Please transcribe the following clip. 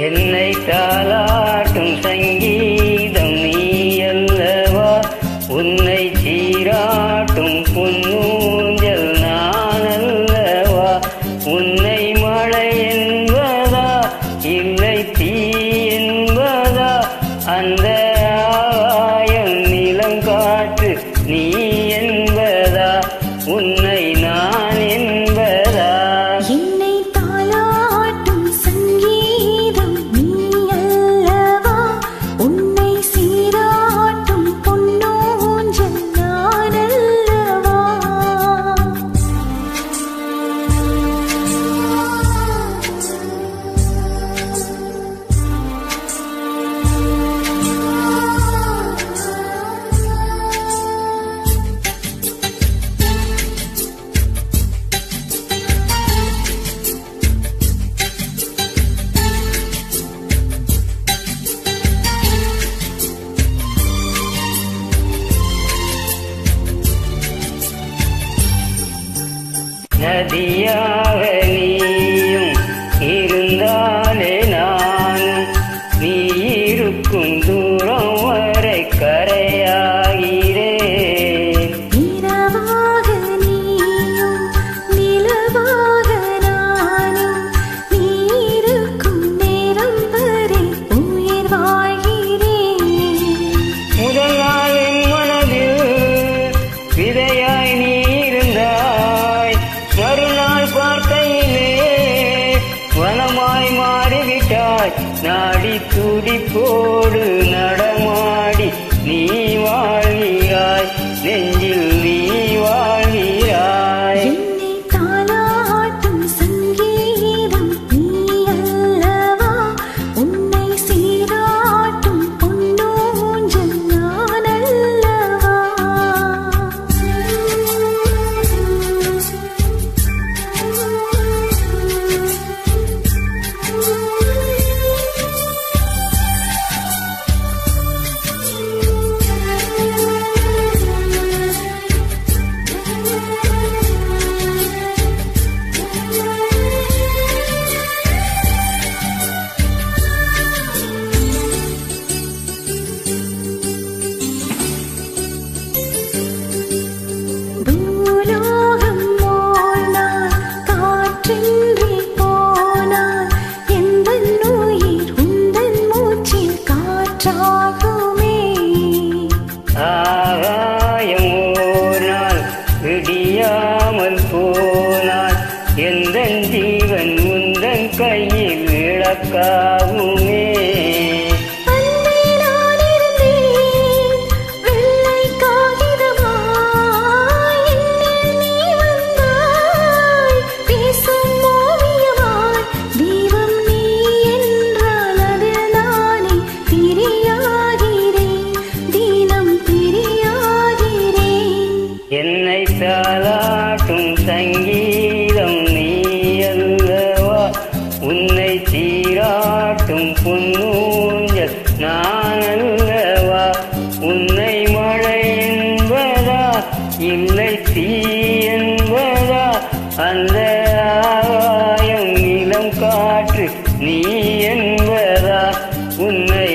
என்னை தாலாட்டும் சங்கீதம் நீ அல்லவா, உன்னை சீராட்டும் பொன்னூஞ்சல் நான் அல்லவா. உன்னை மழை என்பதா இல்லை தீ என்பதா, அந்த ஆகாயம் நிலம் காற்று நீ என்பதா, உன்னை நான் என்பதா. என்னை தாலாட்டும் சங்கீதம் நீ அல்லவா, உன்னை சீராட்டும் பொன்னூஞ்சல் நான் அல்லவா. நதியாக நீயும் இருந்தாலே நானும், நீ இருக்கும் தூரம் வரை கரையாகிறேன். இரவாக நீயும் நிலவாக நானும், நீ இருக்கும் நேரம் வரை உயிர் வாழ்கிறேன். முதல் நாள் என் மனதில் விதையாய் நீ இருந்தாய், மறுநாள் பார்க்கையிலே வனமாய் மாறிவிட்டாய். நாடி துடிப்போடு நடமாடி நீ வாழ்கிறாய், நெஞ்சில் நீ வாழ்கிறாய். என்னை தாலாட்டும் சங்கீதம் நீ அல்லவா, உன்னை சீராட்டும் பொன்னூஞ்சல் நான் அல்லவா. பூலோகம் போனால் காற்றின்றி போனால், எந்தன் உயிர் உந்தன் மூச்சில் காற்றாகுமே. ஆகாயம் ஓர் நாள் விடியாமல் போனால், எந்தன் ஜீவன் உந்தன் கையில் விளக்காகுமே. அன்பே நான் இருந்தேன் வெள்ளை காகிதமாய், என்னில் நீ வந்தாய் பேசும் ஓவியமாய். தீபம் நீ என்றால் அதில் நானே திரியாகிறேன், தினம் திரியாகிறேன். என்னை தாலாட்டும் சங்கீதம் நீ அல்லவா, உன்னை சீராட்டும் பொன்னூஞ்சல் நான் அல்லவா. உன்னை மழை என்பதா இல்லை தீ என்பதா, அந்த ஆகாயம் நிலம் காற்று நீ என்பதா, உன்னை